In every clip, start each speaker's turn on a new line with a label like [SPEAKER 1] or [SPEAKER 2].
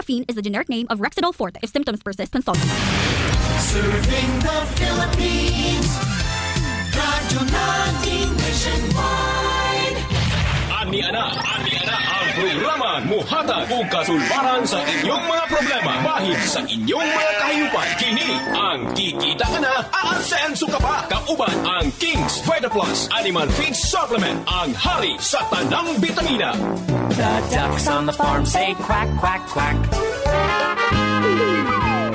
[SPEAKER 1] Morphine is the generic name of Rexidol Forte. If symptoms persist, consult.
[SPEAKER 2] Serving the Philippines. Radyo natin nationwide.
[SPEAKER 3] Ani ana ang programa muhatag og kasulbaran sa inyong mga problema bahid sa inyong mga kahiyupan. Kini ang Kikita Ka Na, aasenso ka pa. Kauban ang King's Vita Plus Animal Feed Supplement, ang hari sa tanang bitamina.
[SPEAKER 4] The ducks on the farm say quack, quack, quack.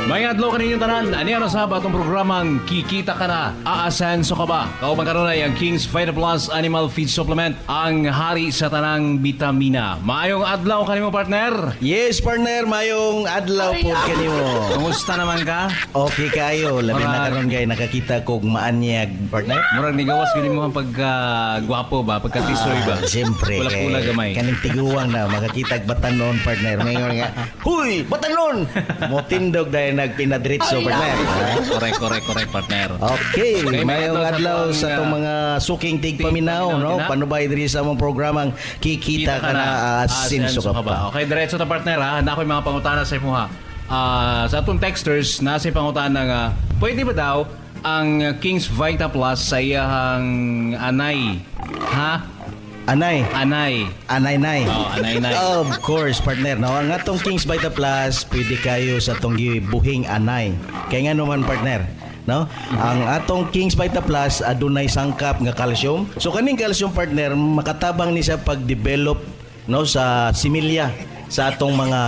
[SPEAKER 5] May adlaw kaninyong tanan, ani ano sa batong programang Kikita Ka Na, aasenso ka ba? Kauban karon ay ang King's Vita Plus Animal Feed Supplement, ang hari sa tanang bitamina. Maayong adlaw kanimo partner.
[SPEAKER 6] Yes, partner, mayong adlaw po kanimo.
[SPEAKER 5] Kumusta naman ka?
[SPEAKER 6] Okay kayo, labi na karon kay nakakita kog maanyag, partner.
[SPEAKER 5] Murag nigawas gini mo ang pagka-gwapo ba, pagka-tisoy ba?
[SPEAKER 6] Siyempre,
[SPEAKER 5] Pula-pula gamay.
[SPEAKER 6] kaning tiguang na makakita batanon, partner. Mayroon nga, huy, batanon! Motindog dahil nagpinadritso, partner.
[SPEAKER 5] Correct, partner.
[SPEAKER 6] Okay,
[SPEAKER 5] Okay,
[SPEAKER 6] mayong
[SPEAKER 5] may
[SPEAKER 6] adlaw
[SPEAKER 5] adlaw
[SPEAKER 6] sa
[SPEAKER 5] sa
[SPEAKER 6] itong mga suking tigpaminaw, no?
[SPEAKER 5] tigpaminaw,
[SPEAKER 6] Panubay diri sa among programang Kikita Ka Na, asinso ka pa.
[SPEAKER 5] Okay, diretso ta partner ha. Na ako'y mga pangutana sa imo ha. Sa atong texters, nasa pangutana nga, pwede ba daw ang King's Vita Plus sa iyang anay? Ha?
[SPEAKER 6] Anay,
[SPEAKER 5] Anay.
[SPEAKER 6] anay-nay.
[SPEAKER 5] Oh, anay-nay.
[SPEAKER 6] Of course, partner. No? Ang atong King's Vita Plus, pwede kayo sa itong buhing anay. Kaya nga naman, partner. No? Ang atong King's Vita Plus adunay sangkap nga calcium. So kaning calcium, partner, makatabang ni sa pag-develop, no, sa similya sa atong mga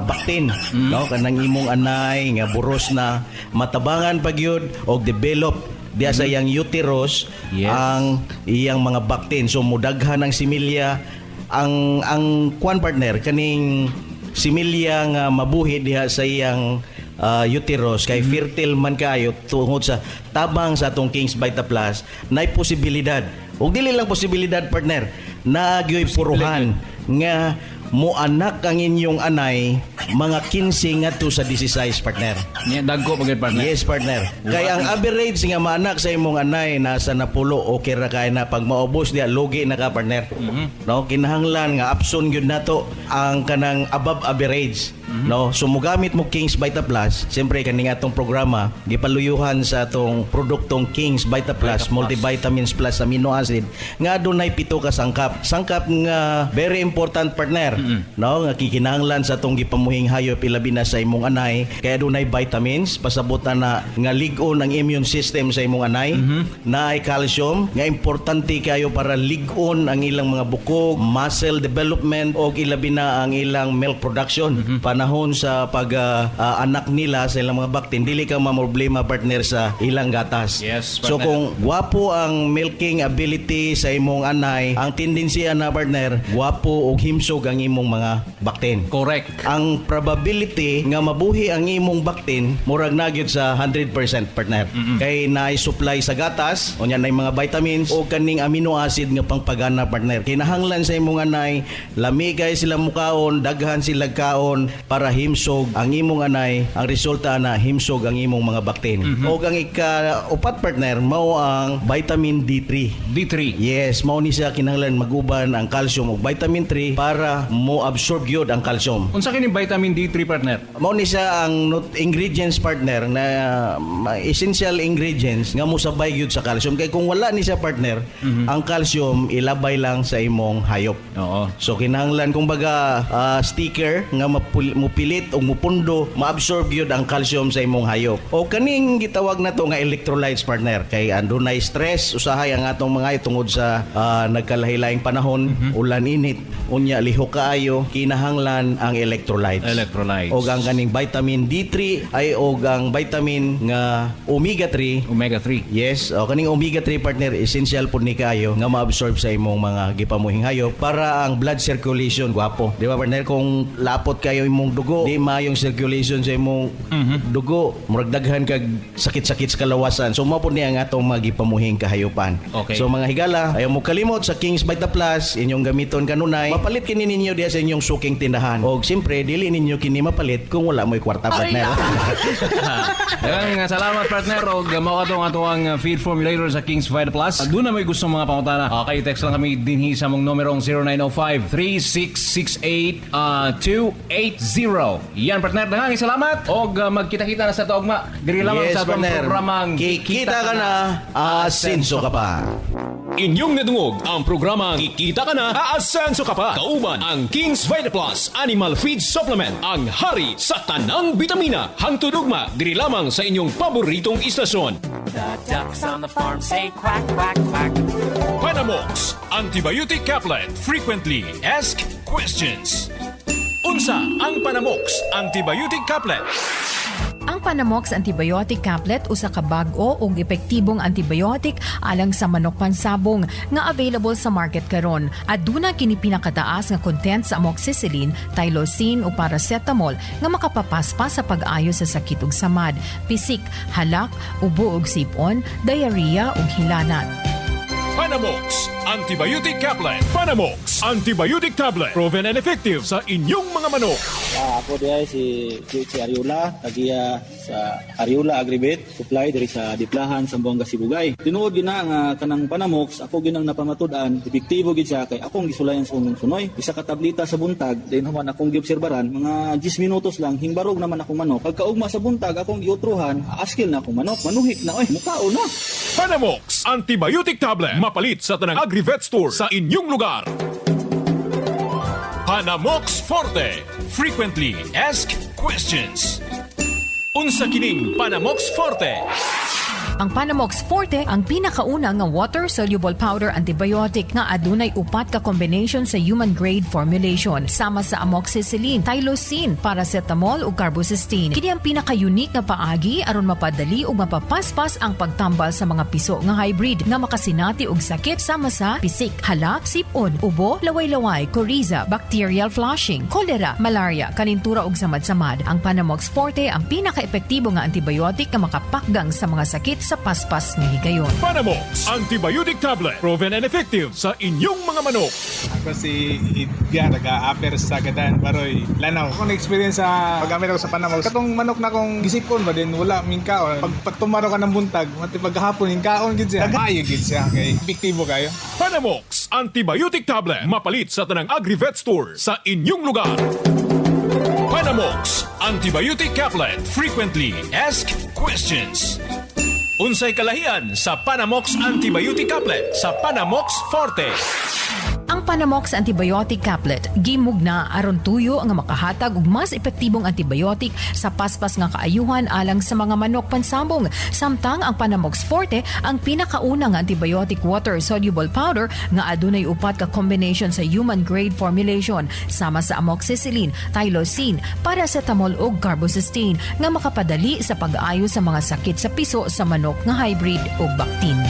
[SPEAKER 6] baktin, no, kanang imong anay nga buros na matabangan pagyud og develop diya sa iyang uterus.
[SPEAKER 5] Yes.
[SPEAKER 6] Ang iyang mga baktin. So mudaghan ang similya, ang kwan, partner, kaning similya nga mabuhi diha sa iyang uterus kay fertile man kayo tungod sa tabang sa atong King's Vita Plus, nay posibilidad, ug dili lang posibilidad, partner, naagyoy puruhan nga moanak ang inyong anay mga 15 ngadto sa 16, partner.
[SPEAKER 5] Nya dagko pagid partner.
[SPEAKER 6] Yes, partner. Kaya ang average nga maanak sa imong anay nasa napulo, okay ra kay na pag maubos diya lugi na ka, partner. No, kinahanglan nga apson gyud nato ang kanang above average. No, so mogamit mo King's Vita Plus. Siyempre kaning atong programa gipaluyuhan sa atong produktong King's Vita Plus, multivitamins plus amino acid nga adunay 7 ka sangkap. Sangkap nga very important, partner. No, nga kikinahanglan sa atong gipamuhing hayop ilabi na sa imong anay. Kaya adunay vitamins pasabutan na nga lig-on ang immune system sa imong anay. Naay calcium nga importante kayo para lig-on ang ilang mga bukog, muscle development og ilabi na ang ilang milk production. Panahon sa pag-anak nila sa ilang mga baktin, dili ka mamroblema, partner, sa ilang gatas.
[SPEAKER 5] Yes,
[SPEAKER 6] So
[SPEAKER 5] partner.
[SPEAKER 6] kung gwapo ang milking ability sa imong anay, ang tendency na, partner, gwapo o himsog ang imong mga baktin.
[SPEAKER 5] Correct.
[SPEAKER 6] Ang probability nga mabuhi ang imong baktin murag na gyud sa 100%, partner. Kay naay supply sa gatas, unya nay mga vitamins o kaning amino acid nga pangpagana, partner. Kinahanglan sa imong anay, lami kay sila mukaon, daghan sila kaon para himsog ang imong anay. Ang resulta na himsog ang imong mga baktin. O ang ika-upat, partner, mao ang vitamin D3.
[SPEAKER 5] D3.
[SPEAKER 6] Yes, mao ni siya kinahanglan maguban ang calcium ug vitamin 3 para mo absorb yun ang calcium.
[SPEAKER 5] Unsa kini vitamin D3, partner?
[SPEAKER 6] Mao ni siya ang ingredients, partner, na essential ingredients nga musabay gyud sa calcium. Kay kung wala ni siya, partner, ang calcium ilabay lang sa imong hayop.
[SPEAKER 5] Oo.
[SPEAKER 6] So kinahanglan kung baga sticker nga mupilit o mupundo, maabsorb yun ang calcium sa imong hayop. O kaning gitawag na to nga electrolytes, partner, kay andunay stress usahay ang atong mga hayop tungod sa nagkalahilaing panahon, ulan init, unya lihok kaayo, kinahanglan ang electrolytes.
[SPEAKER 5] Electrolytes.
[SPEAKER 6] O ang kaning vitamin D3 ay o ang vitamin nga omega 3.
[SPEAKER 5] Omega 3.
[SPEAKER 6] Yes, o kaning omega 3, partner, essential pud ni kayo nga ma-absorb sa imong mga gipamuhing hayop para ang blood circulation gwapo. Di ba, partner? Kung lapot kayo imong imong dugo, di maayong circulation sa imong dugo, murag daghan kag sakit-sakit sa kalawasan. So mao po niya ang atong magipamuhing kahayupan.
[SPEAKER 5] Okay.
[SPEAKER 6] So mga higala, ayaw mo kalimot sa King's Vita Plus, inyong gamiton kanunay. Mapalit kini ninyo diya sa inyong suking tindahan. Og siyempre dili ninyo kini mapalit kung wala mo'y kwarta, partner.
[SPEAKER 5] Daghang salamat partner og mao katong atong feed formulator sa King's Vita Plus. Doon na may gusto mga pangutana. Okay, text lang kami dinhi sa mong numerong 0905-368-280. Yan partner, daghang salamat og magkita-kita na sa tugma. Diri lamang
[SPEAKER 6] Yes,
[SPEAKER 5] sa atong
[SPEAKER 6] partner.
[SPEAKER 5] programang
[SPEAKER 6] Kikita ka na, asenso ka pa.
[SPEAKER 3] Inyong nadungog ang programang Kikita Ka Na, Aasenso Ka Pa. Kauban ang King's Vita Plus Animal Feed Supplement, ang hari sa tanang bitamina. Hangtod ugma diri lamang sa inyong paboritong istasyon.
[SPEAKER 4] The ducks on the farm say quack, quack, quack.
[SPEAKER 3] Panamox Antibiotic Caplet. Frequently Asked Questions. Unsa ang Panamox Antibiotic Caplet?
[SPEAKER 7] Ang Panamox Antibiotic Caplet usa ka bag-o ug epektibong antibiotic alang sa manok pansabong nga available sa market karon. Aduna kini pinakataas nga content sa amoxicillin, tylosin ug paracetamol nga makapapaspas sa pag-ayo sa sakit ug samad, pisik, halak, ubo ug sipon, diarrhea ug hilanat.
[SPEAKER 3] Panamox Antibiotic Caplet. Panamox Antibiotic Tablet. Proven and effective sa inyong mga manok.
[SPEAKER 8] Ako diay si Ariola, tagiya sa Ariola Agribet, supply diri sa Diplahan, Zamboanga, Sibugay. Tinuod gina nga kanang Panamox, ako ginang napamatudan, epektibo gid siya kay akong gisulayan sunoy. Isa ka tableta sa buntag, din human akong giobserbaran, mga 10 minutos lang hingbarog naman akong manok. Pagkaugma sa buntag akong giutruhan, aaskil na akong manok, manuhik na mukao na.
[SPEAKER 3] Panamox Antibiotic Tablet. Mapalit sa tanang Agri-Vet Store sa inyong lugar. Panamox Forte. Frequently Asked Questions. Unsa kining Panamox Forte?
[SPEAKER 7] Ang Panamox Forte ang pinakauna nga water-soluble powder antibiotic nga adunay upat ka combination sa human-grade formulation sama sa amoxicillin, tylosin, paracetamol ug carbocysteine. Kini ang pinaka-unique nga paagi aron mapadali ug mapapaspas ang pagtambal sa mga piso nga hybrid nga makasinati og sakit sama sa pisik, halak, sipon, ubo, laway-laway, coriza, bacterial flushing, cholera, malaria, kalintura ug samad-samad. Ang Panamox Forte ang pinaka-epektibo nga antibiotic nga makapakgang sa mga sakit sa paspas nga higayon.
[SPEAKER 3] Panamox Antibiotic Tablet. Proven and effective sa inyong mga manok.
[SPEAKER 9] Ako si Idga, nag-a-upper sa Gadan, Baroy, Lanaw. Ako na-experience sa pag-gamit ako sa Panamox. Katong manok na kong gisipon ba din, wala mingkaon. Pag tumaro ka ng buntag, mati paghapon, mingkaon gid siya. Nag-ayo gid siya, kay epektibo kayo.
[SPEAKER 3] Panamox Antibiotic Tablet. Mapalit sa tanang Agri-Vet Store sa inyong lugar. Panamox Antibiotic Caplet. Frequently Asked Questions. Unsay kalahian sa Panamox Antibiotic Caplet sa Panamox Forte?
[SPEAKER 7] Ang Panamox Antibiotic Caplet gimugna aron tuyo nga makahatag og mas epektibong antibiotic sa paspas nga kaayuhan alang sa mga manok pansabong. Samtang ang Panamox Forte ang pinakauna nga antibiotic water-soluble powder nga adunay upat ka combination sa human-grade formulation sama sa amoxicillin, tylosin, paracetamol ug carbocysteine nga makapadali sa pag-ayo sa mga sakit sa piso sa manok nga hybrid ug baktin.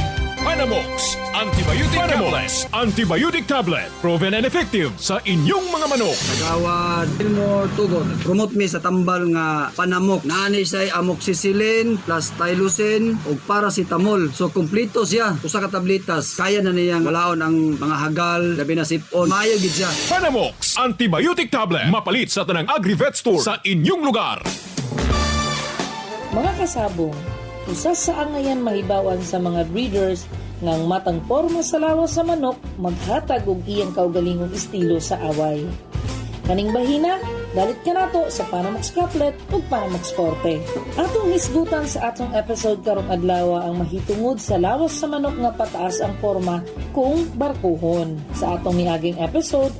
[SPEAKER 3] Panamox Antibiotic Tablet. Antibiotic Tablet. Proven and effective sa inyong mga manok.
[SPEAKER 10] Gawad Gilmore Tugon. Promote mi sa tambal nga Panamox. Naani say amoxicillin plus tylosin ug paracetamol. So kompleto siya. Usa ka tabletas. Kaya na niyang walaon ang mga hagal, labi na sipon. Maayo gid siya.
[SPEAKER 3] Panamox Antibiotic Tablet. Mapalit sa tanang Agri-Vet Store sa inyong lugar.
[SPEAKER 11] Mga kasabong, usa sa angayan mahibawan sa mga breeders ngang matang porma sa lawas sa manok maghatag og iyang kaugalingong estilo sa away. Kaning bahina, dalit ka nato sa Panamox Caplet ug Panamox Forte. Atong hisgutan sa atong episode karong adlaw ang mahitungod sa lawas sa manok nga pataas ang porma kung barkuhon. Sa atong miaging episode,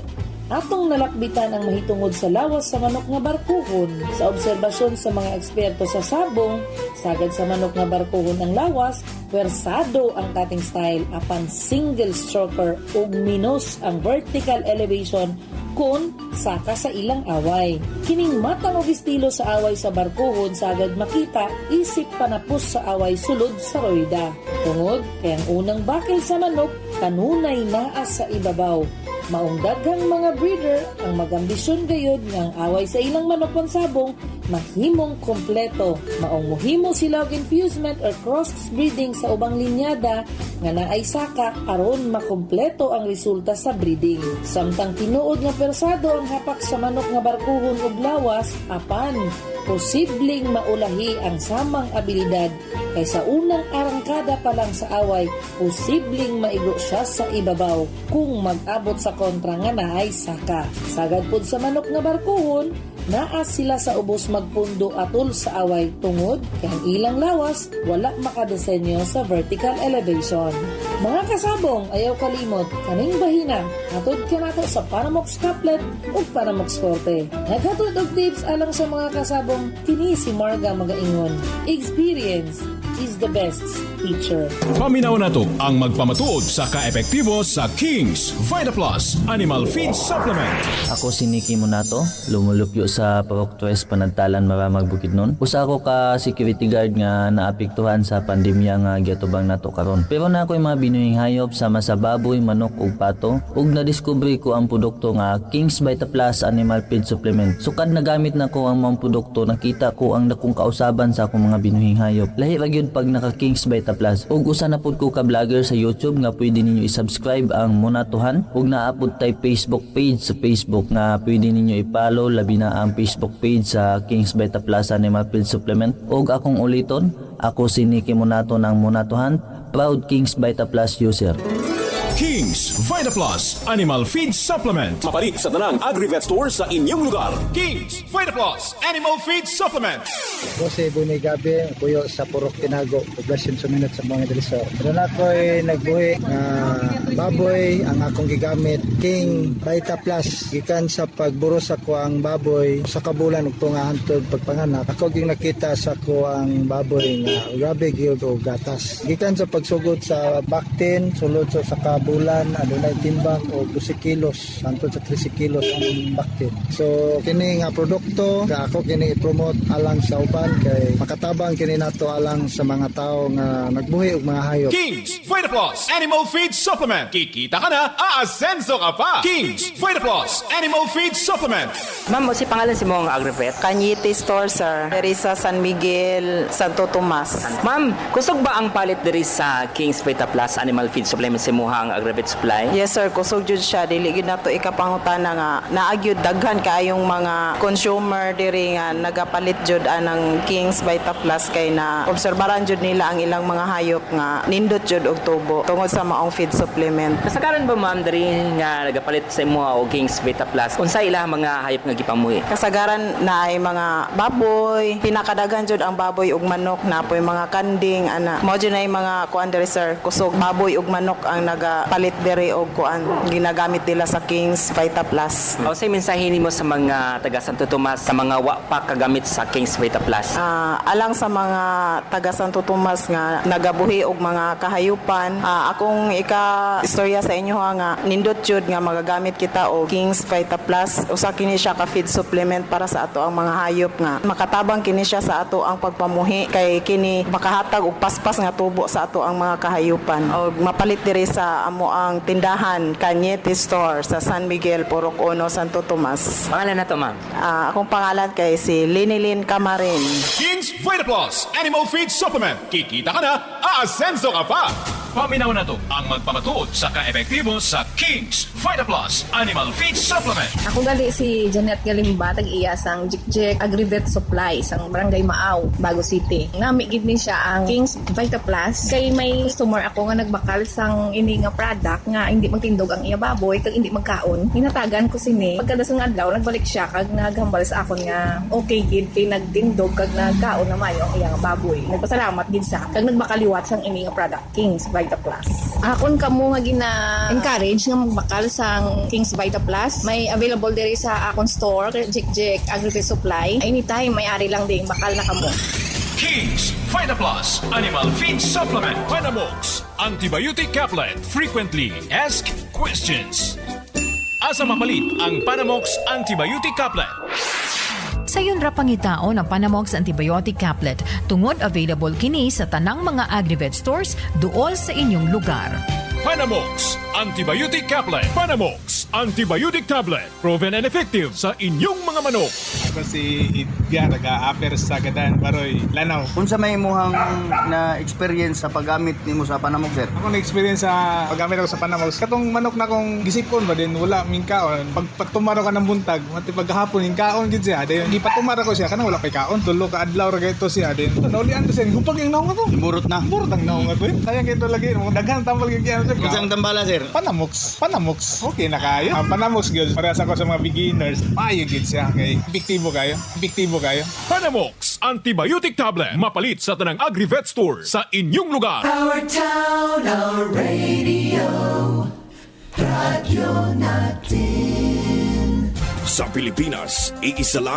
[SPEAKER 11] atong nalakbitan ang mahitungod sa lawas sa manok nga barkuhon. Sa obserbasyon sa mga eksperto sa sabong, sagad sa manok nga barkuhon ang lawas, pwersado ang cutting style apan single stroker ug minus ang vertical elevation kun saka sa ilang away. Kining matang og estilo sa away sa barkuhon sagad makita isip panapos sa away sulod sa roida. Tungod kay ang unang bakil sa manok kanunay naa sa ibabaw. Maong daghang mga breeder ang magambisyon gayud nga ang away sa ilang manok pansabong mahimong kompleto. Maong muhimo sila og infusement or cross-breeding sa ubang linyada nga naay saka aron makompleto ang resulta sa breeding. Samtang tinuod nga persado ang hapak sa manok nga barkuhon ug lawas, apan posibleng maulahi ang samang abilidad kaysa unang arangkada pa lang sa away, posibleng maigo siya sa ibabaw kung mag-abot sa kontra nga naay saka. Sagad pod sa manok nga barkuhon, naa sila sa ubos magpundo atol sa away tungod kay ang ilang lawas wala makadesenyo sa vertical elevation. Mga kasabong, ayaw kalimot, kaning bahina, hatod ka nato sa Panamox Couplet o Panamox Forte. Naghatod og tips alang sa mga kasabong, kini si Marga magaingon. Experience is the best teacher.
[SPEAKER 3] Paminaw na to ang magpamatuod sa kaepektibo sa King's VitaPlus Animal Feed Supplement.
[SPEAKER 12] Ako si Nicky Monato, lumulupyo sa Parok 3 Panagtalan, Maramag, Bukidnon. Usa ko ka security guard nga naapektuhan sa pandemya nga giatubang nato karon. Pero na ako'y mga binuhing hayop sama sa baboy, manok ug pato ug nadiskubre ko ang produkto nga King's VitaPlus Animal Feed Supplement. Sukad nagamit na ko ang mga produkto, nakita ko ang dakong kausaban sa akong mga binuhing hayop. Lahi ra gyud pag naka King's VitaPlus. Ug usa na pud ko ka vlogger sa YouTube nga pwede ninyo i-subscribe ang Monatohan ug naapod tay Facebook page sa Facebook nga pwede ninyo i-follow, labi na ang Facebook page sa King's VitaPlus Animal Feed Supplement. Ug akong uliton, ako si Nicky Monato ng Monatohan, proud King's VitaPlus user.
[SPEAKER 3] King's VitaPlus Animal Feed Supplement. Mapalit sa tanang Agri-Vet Store sa inyong lugar. King's VitaPlus Animal Feed Supplement.
[SPEAKER 13] Jose Bunay Gabi, kuyo sa Purok Tinago, poblasyon Suminot sa mga Delisor. Doon ako'y nagbuhi na baboy ang akong gigamit, King VitaPlus. Gikan sa pagburos ako ang baboy sa kabulan ug tunga hantod pagpanganak. Ako ging nakita sa ko ang baboy nga grabe gyud og gatas. Gikan sa pagsugod sa Bactin, sulod sa kabulan adunay timbang og 12 kilos hantod sa 13 kilos ang Bactin. So kini nga produkto nga ako kini i-promote alang sa uban kay makatabang kini nato alang sa mga tao nga nagbuhi og mga hayop.
[SPEAKER 3] King's VitaPlus Animal Feed Supplement. Kikita ka na, aasenso ka pa. King's VitaPlus Animal Feed Supplement.
[SPEAKER 14] Ma'am, si pangalan si mong Agri-Vet?
[SPEAKER 15] Kanyiti Store, sir. Diri sa San Miguel, Santo Tomas.
[SPEAKER 14] Ma'am, kusog ba ang palit diri sa King's VitaPlus Animal Feed Supplement si Muhang Agri-Vet Supply?
[SPEAKER 15] Yes, sir. Kusog jud siya. Dili gyud nato ikapangutana nga naagyud daghan kaayong mga consumer diri nga nagapalit jud anang King's VitaPlus kay na obserbaran jud nila ang ilang mga hayop nga nindot jud og tubo tungod sa maong feed supplement.
[SPEAKER 14] Kasagaran ba ma'am diri nga nagapalit sa imo og King's VitaPlus? Unsa ila mga hayop nga gipamuhi?
[SPEAKER 15] Kasagaran na ay mga baboy, pinakadagan jud ang baboy ug manok, napoy mga kanding ana. Mao jud na mga kuan diri sir, kusog baboy ug manok ang nagapalit diri og kuan ginagamit nila sa King's VitaPlus.
[SPEAKER 14] O say mensahe nimo sa mga taga Santo Tomas sa mga wa pa kagamit sa King's VitaPlus?
[SPEAKER 15] Alang sa mga taga Santo Tomas nga nagabuhi og mga kahayupan, akong ika-istorya sa inyo nga nindot jud nga magagamit kita og King's VitaPlus. Usa kini siya ka feed supplement para sa ato ang mga hayop nga makatabang kini siya sa ato ang pagpamuhi kay kini makahatag og paspas nga tubo sa ato ang mga kahayupan. Og mapalit diri sa amo ang tindahan Kanyete Store sa San Miguel, Purok 1, Santo Tomas.
[SPEAKER 14] Pangalan na to, ma'am?
[SPEAKER 15] Akong pangalan kay si Linilin Camarin.
[SPEAKER 3] King's VitaPlus Animal Feed Supplement. Kikita ka na, aasenso ka pa. Paminaw na to ang magpamatuod sa kaepektibo sa King's VitaPlus Animal Feed Supplement.
[SPEAKER 16] Ako gali si Janet Galimba, tag-iya sang Jikjik Agri-Vet Supply sang Barangay Maaw, Bago City. Nami gid ni siya ang King's VitaPlus kay may customer ako nga nagbakal sang ini nga product nga hindi magtindog ang iya baboy kag hindi magkaon. Hinatagan ko sini. Pagkadasong adlaw nagbalik siya kag naghambal sa akon nga okay gid kay nagtindog kag nagkaon na mayo ang iya nga baboy. Nagpasalamat gid sa kag nagbakaliwat sang ini nga product King's VitaPlus. Akon kamo nga gina-encourage nga magbakal sang King's VitaPlus. May available diri sa akon store, Jikjik Agri-Vet Supply. Anytime may ari lang ding bakal na kamo.
[SPEAKER 3] King's VitaPlus Animal Feed Supplement. Panamox Antibiotic Caplet. Frequently Asked Questions. Asa mapalit ang Panamox Antibiotic Caplet?
[SPEAKER 7] Sayon ra pangitao na Panamox Antibiotic Caplet tungod available kini sa tanang mga Agri-Vet stores duol sa inyong lugar.
[SPEAKER 3] Panamox Antibiotic Caplet. Panamox Antibiotic Tablet. Proven and effective sa inyong mga manok.
[SPEAKER 9] Ako si Edgar, nag-a-appear sa Gadan, Baroy, Lanao.
[SPEAKER 10] Unsa may muhang na experience sa paggamit nimo sa panamok, sir?
[SPEAKER 9] Ako na-experience sa paggamit ako sa panamok. Katong manok na kong gisipon ba din, wala ming kaon. Pag patumaro ka ng buntag, mati paghapon yung kaon gid siya. Then gipatumaro ko siya, kanang wala pay kaon. Tulo ka adlaw ra gayto siya. Then naulian to siya, gupag yung naong ato.
[SPEAKER 10] Burot na.
[SPEAKER 9] Burot ang naong ato. Kaya gito lagi, daghan tambal gid yan.
[SPEAKER 10] Isang tambala, sir.
[SPEAKER 9] Panamox. Okay na kayo. Ang Panamox gyud para sa ko sa mga beginners. Payo gid siya kay epektibo kayo.
[SPEAKER 3] Panamox Antibiotic Tablet. Mapalit sa tanang Agri-Vet Store sa inyong lugar.
[SPEAKER 2] Our town, our radio. Radyo natin.
[SPEAKER 3] Sa Pilipinas, iisa lang